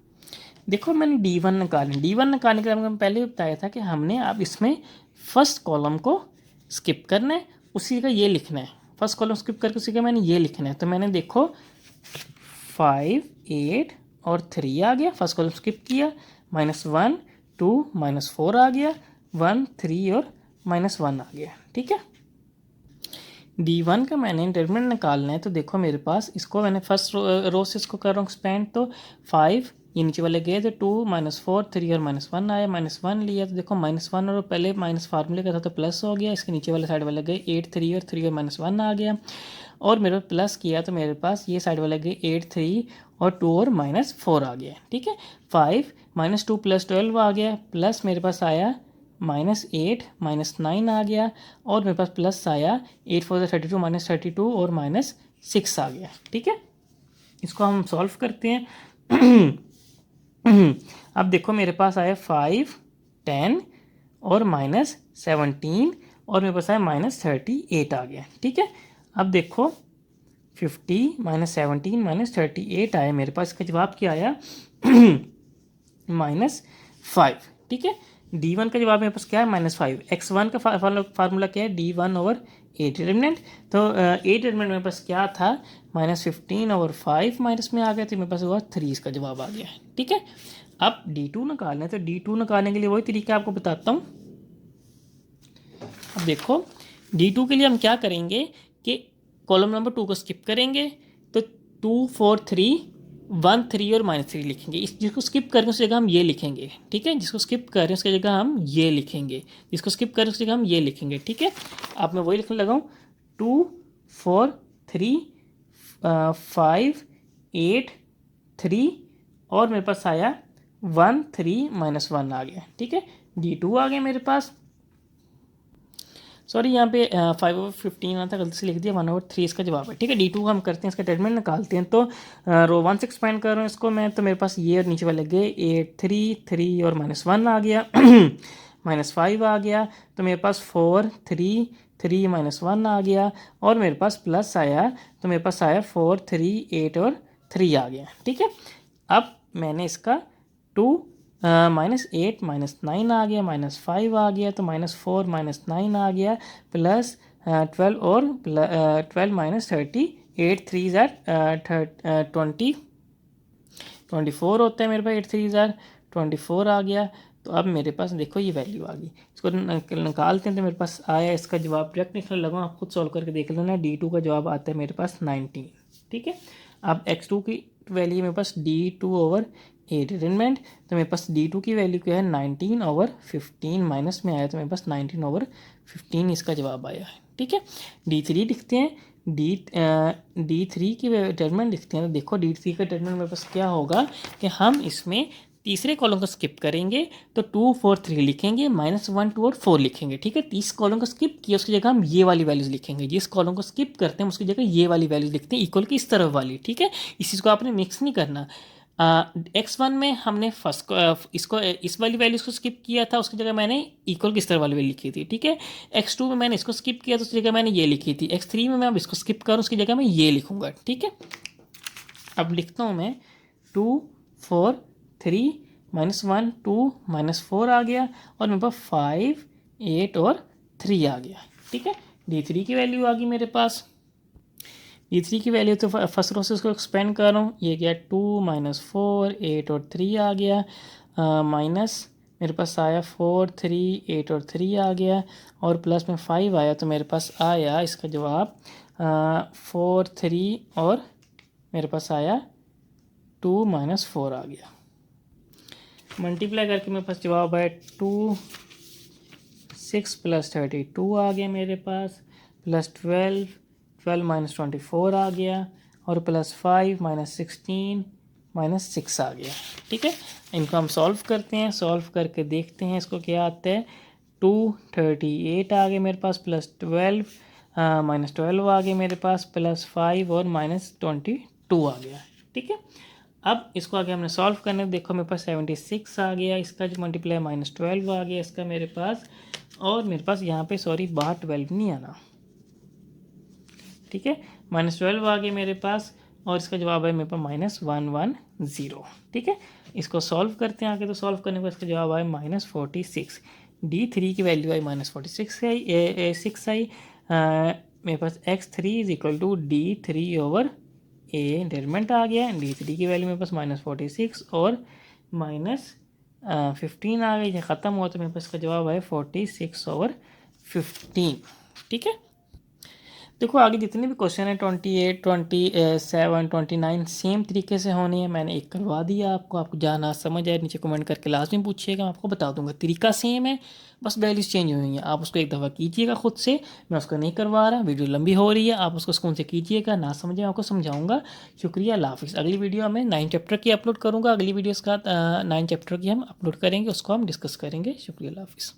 देखो मैंने D1 निकाली, D1 निकालने के लिए मैंने पहले भी बताया था कि हमने अब इसमें फर्स्ट कॉलम को स्किप करना है, उसी का ये लिखना है। फर्स्ट कॉलम स्किप करके उसी का मैंने ये लिखना है। तो मैंने देखो 5 8 और 3 आ गया, फर्स्ट कॉलम स्किप किया, -1 2 -4 आ गया, 1 3 और -1 आ गया। ठीक है, D1 का मैंने डिटरमिनेंट निकालना है, तो देखो मेरे पास इसको मैंने फर्स्ट रो से इसको कर रहा हूँ एक्सपेंड, तो 5 ये नीचे वाले गए, तो 2 -4 3 और -1 आया, -1 लिया, तो देखो -1 और पहले माइनस फार्मूले का था, तो प्लस हो गया। इसके नीचे वाले साइड वाले गए 8 3 और 3 और -1 आ गया, और मेरे पास प्लस किया, तो मेरे पास ये साइड वाले गए 8 3 और 2 और -4 आ गया। ठीक है, 5 -2 + 12 आ गया, प्लस मेरे पास आया -8 -9 आ गया, और मेरे पास प्लस आया 8 4 32 -32 और -6 आ गया। ठीक है, इसको हम सॉल्व करते हैं। अब देखो मेरे पास आया 5 10 और -17, और मेरे पास आया -38 आ गया। ठीक है, अब देखो 50 -17 -38 आया मेरे पास, इसका जवाब क्या आया, -5। ठीक है, D1 का जवाब मेरे पास क्या है, -5। x1 का फार्मूला क्या है, D1/a डिटरमिनेंट, तो a डिटरमिनेंट मेरे पास क्या था, -15 और 5 माइनस में आ गया, तो मेरे पास हुआ 3, इसका जवाब आ गया। ठीक है, अब D2 निकालना है, तो D2 निकालने के लिए वही तरीका आपको बताता हूँ। अब देखो D2 के लिए हम क्या करेंगे कि कॉलम नंबर 2 को स्किप करेंगे, तो 2 4 3 1 3 और -3 लिखेंगे। इस जिसको स्किप करेंगे उस जगह हम ये लिखेंगे। ठीक है, जिसको स्किप कर रहे हैं उसकी जगह हम ये लिखेंगे, जिसको स्किप कर रहे हैं उसकी जगह हम ये लिखेंगे। ठीक है, अब मैं वही लिखने लगा हूँ 2 4 3 5 8 3 और मेरे पास आया 1 3 -1 आ गया। ठीक है, D2 आ गया मेरे पास। सॉरी यहाँ पे 5/15 आता, गलती से लिख दिया, 1/3 इसका जवाब है। ठीक है, D2 हम करते हैं, इसका डिटरमिनेंट निकालते हैं। तो रो 1 से एक्सपेंड कर रहा हूँ इसको मैं, तो मेरे पास ये और नीचे वाले गए 8 3 3 और -1 आ गया -5 आ गया, तो मेरे पास 4 3 3 -1 आ गया, और मेरे पास प्लस आया, तो मेरे पास आया 4 3 8 और 3 आ गया। ठीक है, अब मैंने इसका 2 -8 -9 आ गया, -5 आ गया, तो -4 -9 आ गया, प्लस 12 और 12 -30 8 3 20 24 होता है मेरे पास, 8 3 24 आ गया। तो अब मेरे पास देखो ये वैल्यू आ गई, इसको निकालते हैं, तो मेरे पास आया इसका जवाब। डायरेक्ट निकलने लगा, आप खुद सॉल्व करके देख लेना। D2 का जवाब आता है मेरे पास 19। ठीक है, अब x2 की वैल्यू मेरे पास D2/8 डिटरमिनेंट, तो मेरे पास D2 की वैल्यू क्या है 19/15 माइनस में आया, तो मेरे पास 19/15 इसका जवाब आया है। ठीक है, D3 लिखते हैं, D3 की डिटरमिनेंट लिखते हैं। तो देखो D3 का डिटरमिनेंट मेरे पास क्या होगा कि हम इसमें तीसरे कॉलम को स्किप करेंगे, तो 2 4 3 लिखेंगे, -1 2 और 4 लिखेंगे। ठीक है, तीस कॉलम को स्किप किया, उसकी जगह हम ये वाली वैल्यूज लिखेंगे। जिस कॉलम को स्किप करते हैं उसकी जगह ये वाली वैल्यूज लिखते हैं, इक्वल की इस तरफ वाली। ठीक है, इस चीज़ को आपने मिक्स नहीं करना। x1 में हमने फर्स्ट इसको इस वाली वैल्यूज को स्किप किया था, उसकी जगह मैंने इक्वल किस तरह वाली वैल्यू लिखी थी। ठीक है, x2 में मैंने इसको स्किप किया, तो उसकी जगह मैंने ये लिखी थी। x3 में मैं अब इसको स्किप करूँ, उसकी जगह मैं ये लिखूंगा। ठीक है, अब लिखता हूँ मैं 2 4 3 -1 2 -4 आ गया, और मेरे पास 5 8 और 3 आ गया। ठीक है, D3 की वैल्यू आ गई मेरे पास। D3 की वैल्यू तो फर्स्ट रो से उसको एक्सपेंड कर रहा हूँ, ये गया 2 -4 8 और 3 आ गया, माइनस मेरे पास आया 4 3 8 और 3 आ गया, और प्लस में 5 आया, तो मेरे पास आया इसका जवाब 4 3 और मेरे पास आया 2 -4 आ गया। मल्टीप्लाई करके मेरे पास जवाब आया 2 6 + 32 आ गया मेरे पास, प्लस 12 -24 आ गया, और प्लस 5 -16 -6 आ गया। ठीक है, इनको हम सॉल्व करते हैं, सॉल्व करके देखते हैं इसको क्या आता है। 2 38 आ गया मेरे पास, प्लस 12 -12 आ गया मेरे पास, प्लस 5 और -22 आ गया। ठीक है, अब इसको आगे हमने सॉल्व करने, देखो मेरे पास 76 आ गया, इसका जो मल्टीप्लाई -12 आ गया इसका मेरे पास, और मेरे पास यहाँ पे सॉरी बाहर 12 नहीं आना। ठीक है, -12 आ गया मेरे पास, और इसका जवाब है मेरे पास -110। ठीक है, इसको सॉल्व करते हैं आगे, तो सॉल्व करने के बाद इसका जवाब आया -46। D3 की वैल्यू आई -46 आई 6 आई, मेरे पास x3 = D3/A डिटरमिनेंट आ गया। D3 की वैल्यू मेरे पास -46 और -15 आ गई, ये ख़त्म हुआ, तो मेरे पास इसका जवाब है 46/15। ठीक है, देखो आगे जितने भी क्वेश्चन है 28 27 29 सेम तरीके से होने हैं। मैंने एक करवा दिया आपको, आपको जाना समझ आए नीचे कमेंट करके लाजमी पूछिएगा, मैं आपको बता दूंगा। तरीका सेम है, बस वैल्यूज चेंज हुई हैं। आप उसको एक दफ़ा कीजिएगा खुद से, मैं उसको नहीं करवा रहा, वीडियो लंबी हो रही है, आप उसको सुकून से कीजिएगा, ना समझें आपको समझाऊंगा। शुक्रिया, अल्लाह हाफिज़। अगली वीडियो में 9 चैप्टर की अपलोड करूँगा, अगली वीडियो के साथ 9 चैप्टर की हम अपलोड करेंगे, उसको हम डिस्कस करेंगे। शुक्रिया, अल्लाह हाफिज़।